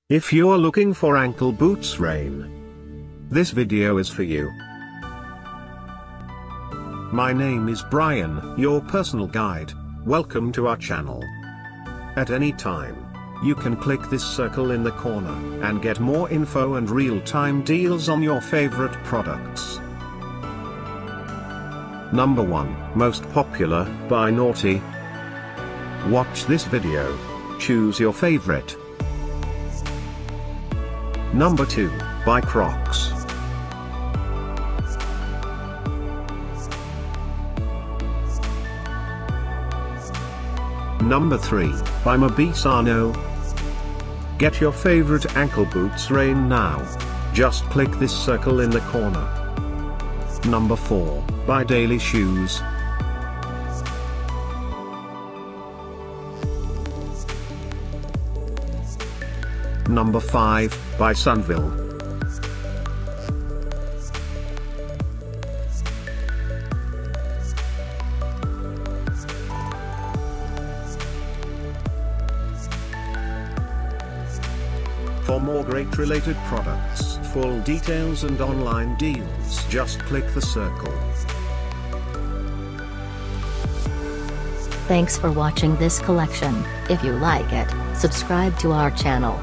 If you're looking for ankle boots rain, this video is for you. My name is Brian, your personal guide. Welcome to our channel. At any time, you can click this circle in the corner and get more info and real-time deals on your favorite products. Number 1, Most Popular, by Norty. Watch this video. Choose your favorite. Number 2, by Crocs. Number 3, by Mobesano. Get your favorite ankle boots rain now. Just click this circle in the corner. Number 4, by DailyShoes. Number 5, by Sunville. For more great related products, full details and online deals, just click the circle. Thanks for watching this collection. If you like it, subscribe to our channel.